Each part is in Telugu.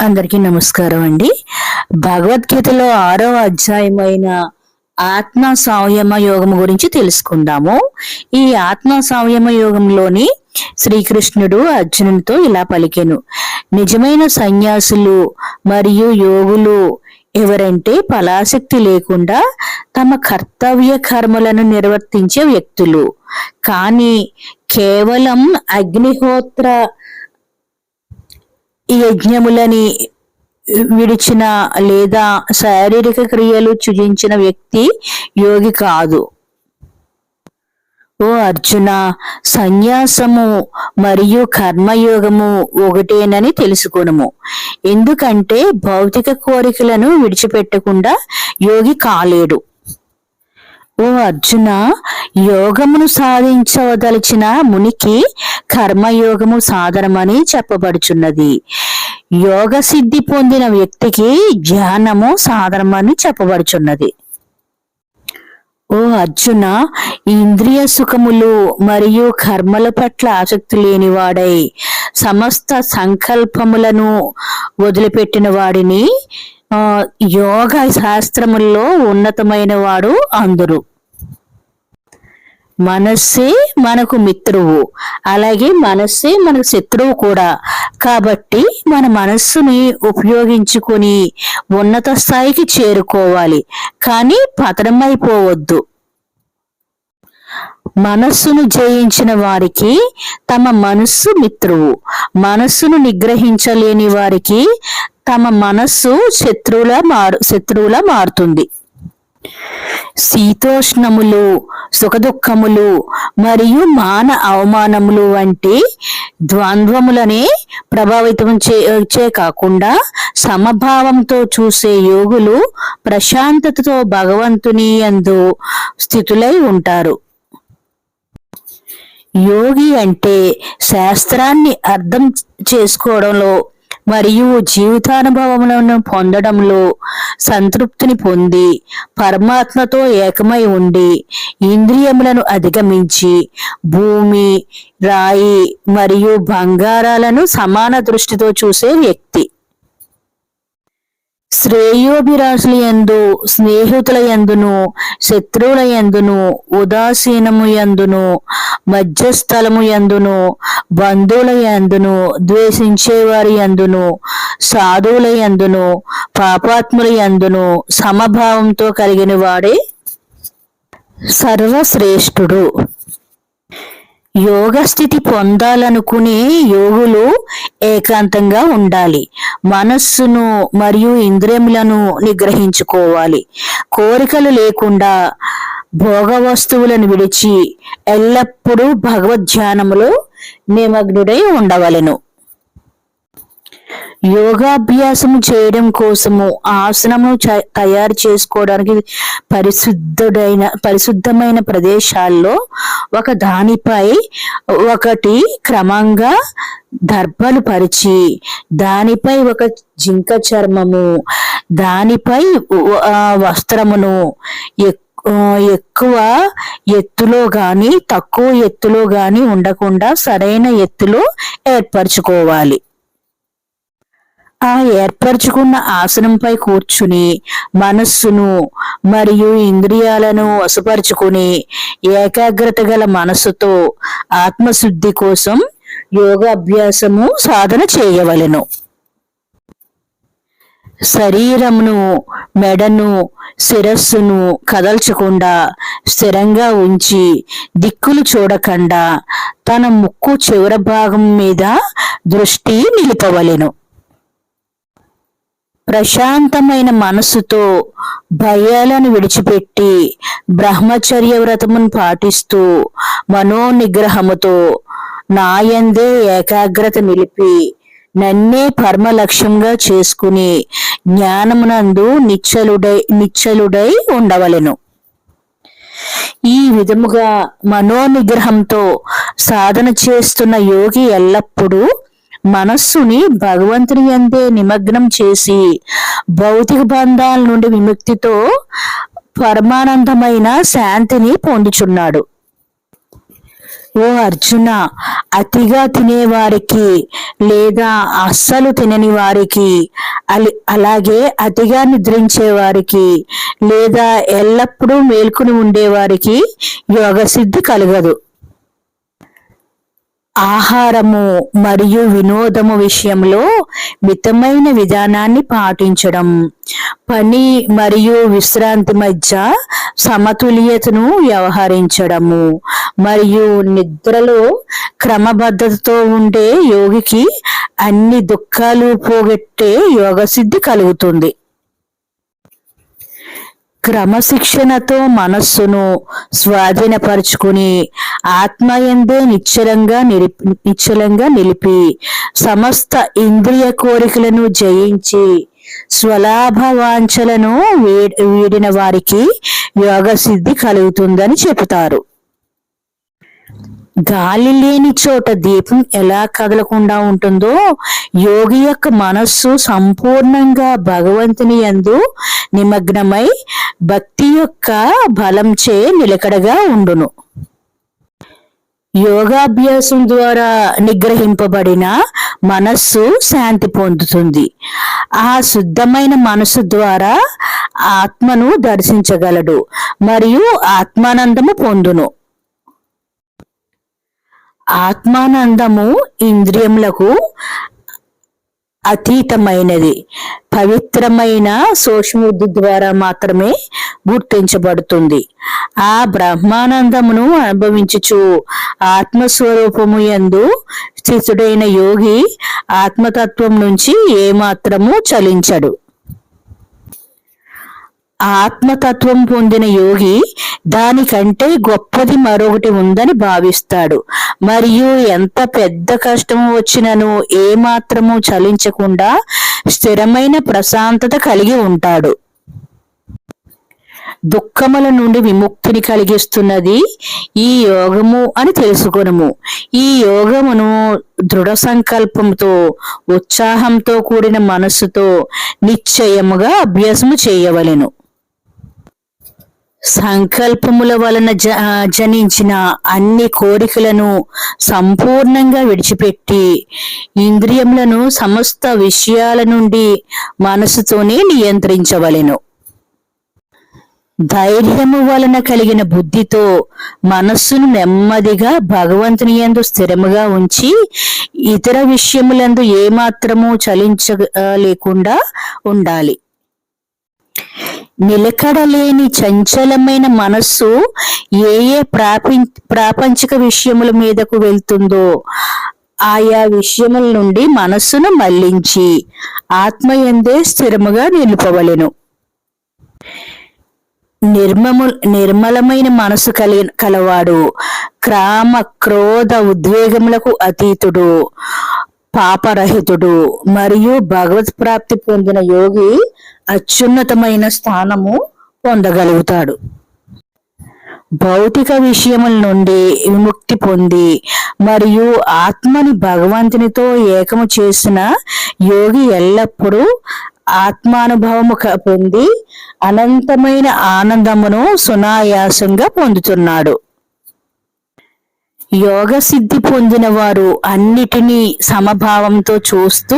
అందరికీ నమస్కారం అండి. భగవద్గీతలో 6వ అధ్యాయమైన ఆత్మ సంయమ యోగం గురించి తెలుసుకుందాము. ఈ ఆత్మ సంయమ యోగంలోని శ్రీకృష్ణుడు అర్జునునితో ఇలా పలికెను: నిజమైన సన్యాసులు మరియు యోగులు ఎవరంటే ఫలాసక్తి లేకుండా తమ కర్తవ్య కర్మలను నిర్వర్తించే వ్యక్తులు, కానీ కేవలం అగ్నిహోత్ర యజ్ఞములని విడిచిన లేదా శారీరక క్రియలు త్యజించిన వ్యక్తి యోగి కాదు. ఓ అర్జున, సన్యాసము మరియు కర్మయోగము ఒకటేనని తెలుసుకొనుము. ఎందుకంటే భౌతిక కోరికలను విడిచిపెట్టకుండా యోగి కాలేడు. ఓ అర్జున, యోగమును సాధించవదలిచిన మునికి కర్మయోగము సాధనమని చెప్పబడుచున్నది. యోగ సిద్ధి పొందిన వ్యక్తికి ధ్యానము సాధనమని చెప్పబడుచున్నది. ఓ అర్జున, ఇంద్రియ సుఖములు మరియు కర్మల పట్ల ఆసక్తి లేనివాడై సమస్త సంకల్పములను వదిలిపెట్టిన వాడిని యోగ శాస్త్రముల్లో ఉన్నతమైన వాడు అందరు. మనస్సే మనకు మిత్రువు, అలాగే మనస్సే మనకు శత్రువు కూడా. కాబట్టి మన మనస్సుని ఉపయోగించుకొని ఉన్నత స్థాయికి చేరుకోవాలి, కానీ పతనమైపోవద్దు. మనస్సును జయించిన వారికి తమ మనస్సు మిత్రువు, మనస్సును నిగ్రహించలేని వారికి తమ మనస్సు శత్రువులా మారుతుంది. శీతోష్ణములు, సుఖదుఖములు మరియు మాన అవమానములు వంటి ద్వంద్వములనే ప్రభావితం చే కాకుండా సమభావంతో చూసే యోగులు ప్రశాంతతతో భగవంతుని యందు స్థితులై ఉంటారు. యోగి అంటే శాస్త్రాన్ని అర్థం చేసుకోవడంలో మరియు జీవితానుభవములను పొందడంలో సంతృప్తిని పొంది పరమాత్మతో ఏకమై ఉండి ఇంద్రియములను అధిగమించి భూమి, రాయి మరియు బంగారాలను సమాన దృష్టితో చూసే వ్యక్తి. శ్రేయోభిలాషుల యందు, స్నేహితుల యందును, శత్రువుల యందును, ఉదాసీనము యందును, మధ్యస్థలము యందును, బంధువుల యందును, ద్వేషించేవారి యందును, సాధువుల యందును, పాపాత్ముల యందును సమభావంతో కలిగిన వాడే సర్వశ్రేష్ఠుడు. యోగ స్థితి పొందాలనుకునే యోగులు ఏకాంతంగా ఉండాలి. మనస్సును మరియు ఇంద్రియములను నిగ్రహించుకోవాలి. కోరికలు లేకుండా భోగ వస్తువులను విడిచి ఎల్లప్పుడూ భగవద్ధ్యానములో నిమగ్నుడై ఉండవలెను. యోగాభ్యాసము చేయడం కోసము ఆసనము తయారు చేసుకోవడానికి పరిశుద్ధమైన ప్రదేశాల్లో ఒక దానిపై ఒకటి క్రమంగా దర్భలు పరిచి, దానిపై ఒక జింక చర్మము, దానిపై వస్త్రమును ఎక్కువ ఎత్తులో గాని తక్కువ ఎత్తులో గాని ఉండకుండా సరైన ఎత్తులో ఏర్పరచుకోవాలి. ఆ ఏర్పరచుకున్న ఆసనంపై కూర్చుని మనస్సును మరియు ఇంద్రియాలను వశపరుచుకుని ఏకాగ్రత గల మనస్సుతో ఆత్మశుద్ధి కోసం యోగాభ్యాసము సాధన చేయవలెను. శరీరమును, మెడను, శిరస్సును కదల్చకుండా స్థిరంగా ఉంచి దిక్కులు చూడకుండా తన ముక్కు చివరి భాగం మీద దృష్టి నిలిపవలెను. ప్రశాంతమైన మనస్సుతో భయాలను విడిచిపెట్టి బ్రహ్మచర్య వ్రతమును పాటిస్తూ మనోనిగ్రహముతో నాయందే ఏకాగ్రత నిలిపి నన్నే పరమ లక్ష్యంగా చేసుకుని జ్ఞానమునందు నిశ్చలుడై ఉండవలెను. ఈ విధముగా మనోనిగ్రహంతో సాధన చేస్తున్న యోగి ఎల్లప్పుడూ మనస్సుని భగవంతుని యందే నిమగ్నం చేసి భౌతిక బంధాల నుండి విముక్తితో పరమానందమైన శాంతిని పొందుచున్నాడు. ఓ అర్జున, అతిగా తినేవారికి లేదా అస్సలు తినని వారికి, అలాగే అతిగా నిద్రించే వారికి లేదా ఎల్లప్పుడూ మేల్కొని ఉండేవారికి యోగ సిద్ధి కలగదు. ఆహారము మరియు వినోదము విషయంలో మితమైన విధానాన్ని పాటించడం, పని మరియు విశ్రాంతి మధ్య సమతుల్యతను వ్యవహరించడము మరియు నిద్రలో క్రమబద్ధతతో ఉండే యోగికి అన్ని దుఃఖాలు పోగొట్టే యోగసిద్ధి కలుగుతుంది. క్రమశిక్షణతో మనస్సును స్వాధీనపరుచుకుని ఆత్మయందే నిశ్చలంగా నిలిపి సమస్త ఇంద్రియ కోరికలను జయించి స్వలాభ వాంఛలను వీడిన వారికి యోగ సిద్ధి కలుగుతుందని చెబుతారు. గాలి లేని చోట దీపం ఎలా కదలకుండా ఉంటుందో యోగి యొక్క మనస్సు సంపూర్ణంగా భగవంతుని యందు నిమగ్నమై భక్తి యొక్క బలంచే నిలకడగా ఉండును. యోగాభ్యాసం ద్వారా నిగ్రహింపబడిన మనస్సు శాంతి పొందుతుంది. ఆ శుద్ధమైన మనస్సు ద్వారా ఆత్మను దర్శించగలడు మరియు ఆత్మానందము పొందును. ఆత్మానందము ఇంద్రియములకు అతీతమైనది, పవిత్రమైన సూక్ష్మబుద్ధి ద్వారా మాత్రమే గుర్తించబడుతుంది. ఆ బ్రహ్మానందమును అనుభవించుచు ఆత్మస్వరూపము యందు స్థితుడైన యోగి ఆత్మతత్వం నుంచి ఏమాత్రము చలించడు. ఆత్మతత్వం పొందిన యోగి దానికంటే గొప్పది మరొకటి ఉందని భావిస్తాడు మరియు ఎంత పెద్ద కష్టము వచ్చినను ఏమాత్రము చలించకుండా స్థిరమైన ప్రశాంతత కలిగి ఉంటాడు. దుఃఖముల నుండి విముక్తిని కలిగిస్తున్నది ఈ యోగము అని తెలుసుకొనుము. ఈ యోగమును దృఢ సంకల్పంతో ఉత్సాహంతో కూడిన మనస్సుతో నిశ్చయముగా అభ్యాసము చేయవలెను. సంకల్పముల వలన జనించిన అన్ని కోరికలను సంపూర్ణంగా విడిచిపెట్టి ఇంద్రియములను సమస్త విషయాల నుండి మనసుతోనే నియంత్రించవలెను. ధైర్యము వలన కలిగిన బుద్ధితో మనస్సును నెమ్మదిగా భగవంతుని యందు స్థిరముగా ఉంచి ఇతర విషయములందు ఏమాత్రము చలించలేకుండా ఉండాలి. నిలకడలేని చంచలమైన మనస్సు ఏ ప్రాపంచిక విషయముల మీదకు వెళ్తుందో ఆయా విషయముల నుండి మనస్సును మళ్లించి ఆత్మయందే స్థిరముగా నిలుపవలెను. నిర్మలమైన మనసు కలవాడు క్రామ క్రోధ ఉద్వేగములకు అతీతుడు, పాపరహితుడు మరియు భగవత్ ప్రాప్తి పొందిన యోగి అత్యున్నతమైన స్థానము పొందగలుగుతాడు. భౌతిక విషయముల నుండి విముక్తి పొంది మరియు ఆత్మని భగవంతునితో ఏకము చేసిన యోగి ఎల్లప్పుడూ ఆత్మానుభవము పొంది అనంతమైన ఆనందమును సునాయాసంగా పొందుతున్నాడు. యోగ సిద్ధి పొందిన వారు అన్నిటినీ సమభావంతో చూస్తూ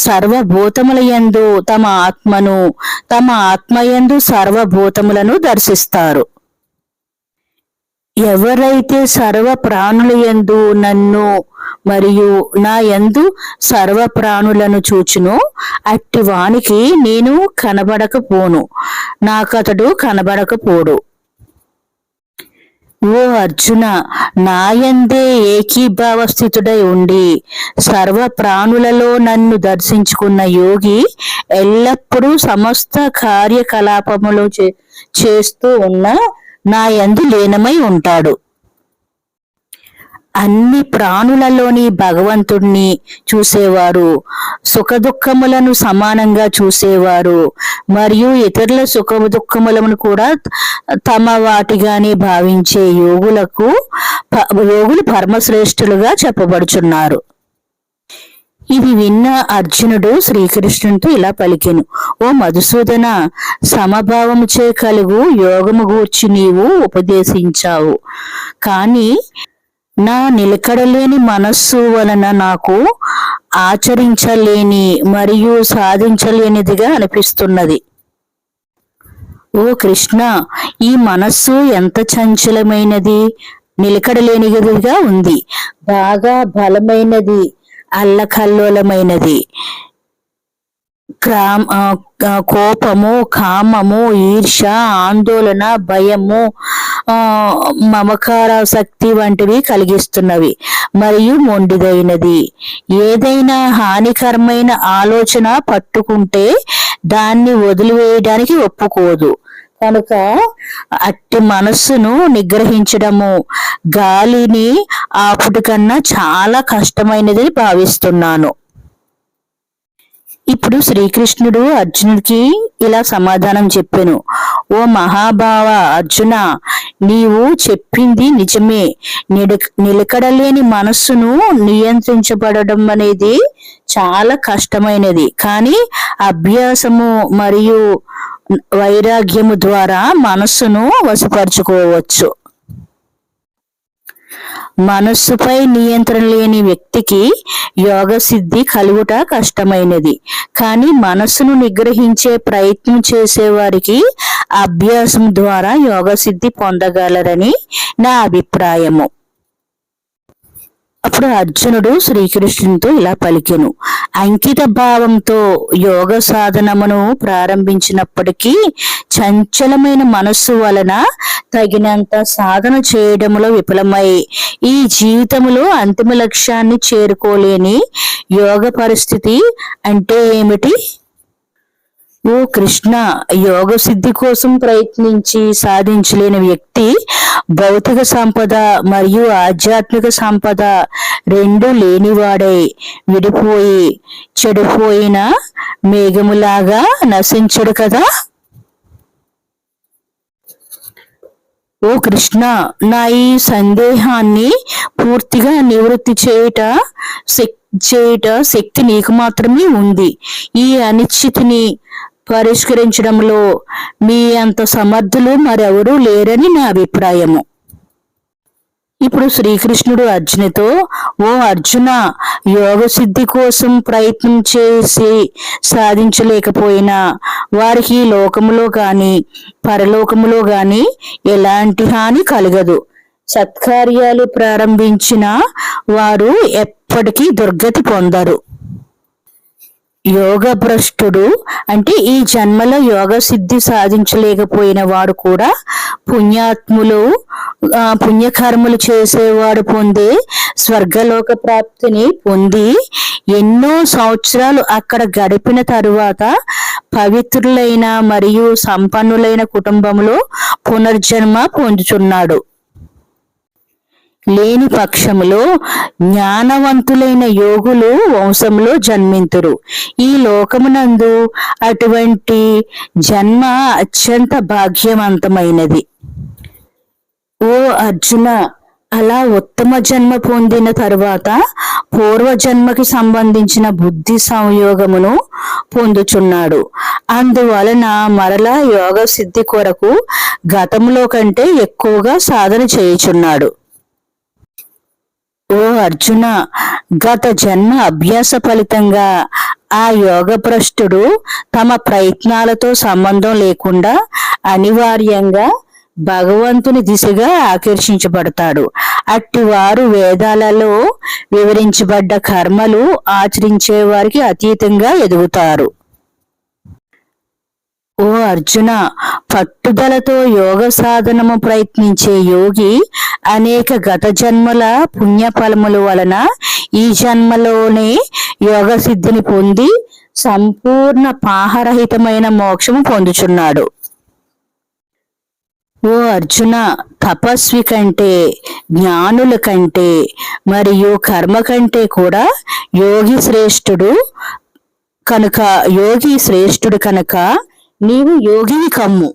సర్వభూతముల యందు తమ ఆత్మను, తమ ఆత్మయందు సర్వభూతములను దర్శిస్తారు. ఎవరైతే సర్వ ప్రాణుల యందు నన్ను మరియు నా యందు సర్వ ప్రాణులను చూచునో అట్టి వానికి నేను కనబడకపోను, నాకతడు కనబడకపోడు. ఓ అర్జున, నాయందే ఏకీభావస్థితుడై ఉండి సర్వ ప్రాణులలో నన్ను దర్శించుకున్న యోగి ఎల్లప్పుడూ సమస్త కార్యకలాపములు చేస్తూ ఉన్న నాయందు లీనమై ఉంటాడు. అన్ని ప్రాణులలోని భగవంతుణ్ణి చూసేవారు, సుఖదుఖములను సమానంగా చూసేవారు మరియు ఇతరుల సుఖ దుఃఖములను కూడా తమ వాటిగానే భావించే యోగులు పరమశ్రేష్ఠులుగా చెప్పబడుచున్నారు. ఇది విన్న అర్జునుడు శ్రీకృష్ణునితో ఇలా పలికెను: ఓ మధుసూదన, సమభావముచే కలుగు యోగము గూర్చి నీవు ఉపదేశించావు, కానీ నా నిలకడలేని మనస్సు వలన నాకు ఆచరించలేని మరియు సాధించలేనిదిగా అనిపిస్తున్నది. ఓ కృష్ణ, ఈ మనస్సు ఎంత చంచలమైనది, నిలకడలేనిదిగా ఉంది, బాగా బలమైనది, అల్లకల్లోలమైనది. కోపము, కామము, ఈర్ష, ఆందోళన, భయము, మమకారాసక్తి వంటివి కలిగిస్తున్నవి మరియు మొండిదైనది. ఏదైనా హానికరమైన ఆలోచన పట్టుకుంటే దాన్ని వదిలివేయడానికి ఒప్పుకోదు. కనుక అట్టి మనస్సును నిగ్రహించడము గాలిని ఆపుట కన్నా చాలా కష్టమైనదని భావిస్తున్నాను. ఇప్పుడు శ్రీకృష్ణుడు అర్జునుడికి ఇలా సమాధానం చెప్పెను. ఓ మహాభావ అర్జున, నీవు చెప్పింది నిజమే. నిలకడలేని మనస్సును నియంత్రించబడడం అనేది చాలా కష్టమైనది. కానీ అభ్యాసము మరియు వైరాగ్యము ద్వారా మనస్సును వశపరుచుకోవచ్చు. మనస్సుపై నియంత్రణ లేని వ్యక్తికి యోగ సిద్ధి కలుగుట కష్టమైనది. కానీ మనస్సును నిగ్రహించే ప్రయత్నం చేసేవారికి అభ్యాసం ద్వారా యోగ సిద్ధి పొందగలరని నా అభిప్రాయము. అప్పుడు అర్జునుడు శ్రీకృష్ణునితో ఇలా పలికెను. అంకిత భావంతో యోగ సాధనమును ప్రారంభించినప్పటికీ చంచలమైన మనస్సు వలన తగినంత సాధన చేయడములో విఫలమై ఈ జీవితములో అంతిమ లక్ష్యాన్ని చేరుకోలేని యోగ పరిస్థితి అంటే ఏమిటి? ఓ కృష్ణ, యోగ సిద్ధి కోసం ప్రయత్నించి సాధించలేని వ్యక్తి భౌతిక సంపద మరియు ఆధ్యాత్మిక సంపద రెండు లేనివాడై విడిపోయి చెడిపోయిన మేఘములాగా నశించడు కదా. ఓ కృష్ణ, నా ఈ సందేహాన్ని పూర్తిగా నివృత్తి చేయుట శక్తి నీకు మాత్రమే ఉంది. ఈ అనిశ్చితిని పరిష్కరించడంలో మీ అంత సమర్థులు మరెవరూ లేరని నా అభిప్రాయము. ఇప్పుడు శ్రీకృష్ణుడు అర్జునుతో, ఓ అర్జున, యోగ సిద్ధి కోసం ప్రయత్నం చేసి సాధించలేకపోయినా వారికి లోకములో గాని పరలోకములో గాని ఎలాంటి హాని కలగదు. సత్కార్యాలు ప్రారంభించిన వారు ఎప్పటికీ దుర్గతి పొందరు. యోగ భ్రష్టుడు అంటే ఈ జన్మలో యోగ సిద్ధి సాధించలేకపోయిన వాడు కూడా పుణ్యకర్మలు చేసేవాడు పొందే స్వర్గలోక ప్రాప్తిని పొంది ఎన్నో సంవత్సరాలు అక్కడ గడిపిన తరువాత పవిత్రులైన మరియు సంపన్నులైన కుటుంబంలో పునర్జన్మ పొందుతున్నాడు. లేని పక్షములో జ్ఞానవంతులైన యోగులు వంశంలో జన్మింతురు. ఈ లోకమునందు అటువంటి జన్మ అత్యంత భాగ్యవంతమైనది. ఓ అర్జున, అలా ఉత్తమ జన్మ పొందిన తరువాత పూర్వజన్మకి సంబంధించిన బుద్ధి సంయోగమును పొందుచున్నాడు. అందువలన మరలా యోగ సిద్ధి కొరకు గతంలో కంటే ఎక్కువగా సాధన చేయుచున్నాడు. ఓ అర్జున, గత జన్మ అభ్యాస ఫలితంగా ఆ యోగ భ్రష్టుడు తమ ప్రయత్నాలతో సంబంధం లేకుండా అనివార్యంగా భగవంతుని దిశగా ఆకర్షించబడతాడు. అట్టివారు వేదాలలో వివరించబడ్డ కర్మలు ఆచరించే వారికి అతీతంగా ఎదుగుతారు. ఓ అర్జున, పట్టుదలతో యోగ సాధనము ప్రయత్నించే యోగి అనేక గత జన్మల పుణ్యఫలముల వలన ఈ జన్మలోనే యోగ సిద్ధిని పొంది సంపూర్ణ పాహరహితమైన మోక్షము పొందుచున్నాడు. ఓ అర్జున, తపస్వి కంటే, జ్ఞానుల కంటే మరియు కర్మ కంటే కూడా యోగి శ్రేష్ఠుడు కనుక నీవు యోగిని కమ్ము.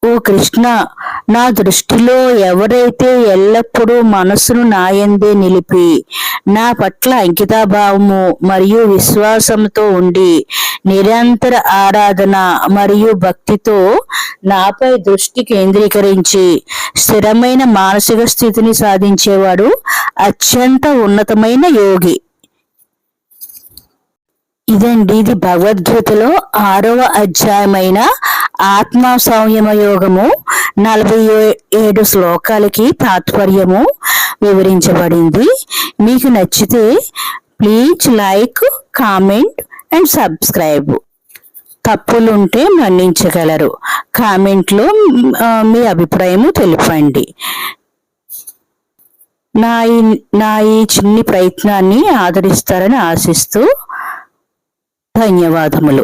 ఓ కృష్ణ, నా దృష్టిలో ఎవరైతే ఎల్లప్పుడూ మనస్సును నాయందే నిలిపి నా పట్ల అంకితాభావము మరియు విశ్వాసంతో ఉండి నిరంతర ఆరాధన మరియు భక్తితో నాపై దృష్టి కేంద్రీకరించి స్థిరమైన మానసిక స్థితిని సాధించేవాడు అత్యంత ఉన్నతమైన యోగి. ఇది భగవద్గీతలో 6వ అధ్యాయమైన ఆత్మ సంయమ యోగము 47 శ్లోకాలకి తాత్పర్యము వివరించబడింది. మీకు నచ్చితే please like, comment and subscribe. తప్పులుంటే మన్నించగలరు. కామెంట్లో మీ అభిప్రాయము తెలపండి. నా ఈ చిన్ని ప్రయత్నాన్ని ఆదరిస్తారని ఆశిస్తూ ధన్యవాదములు.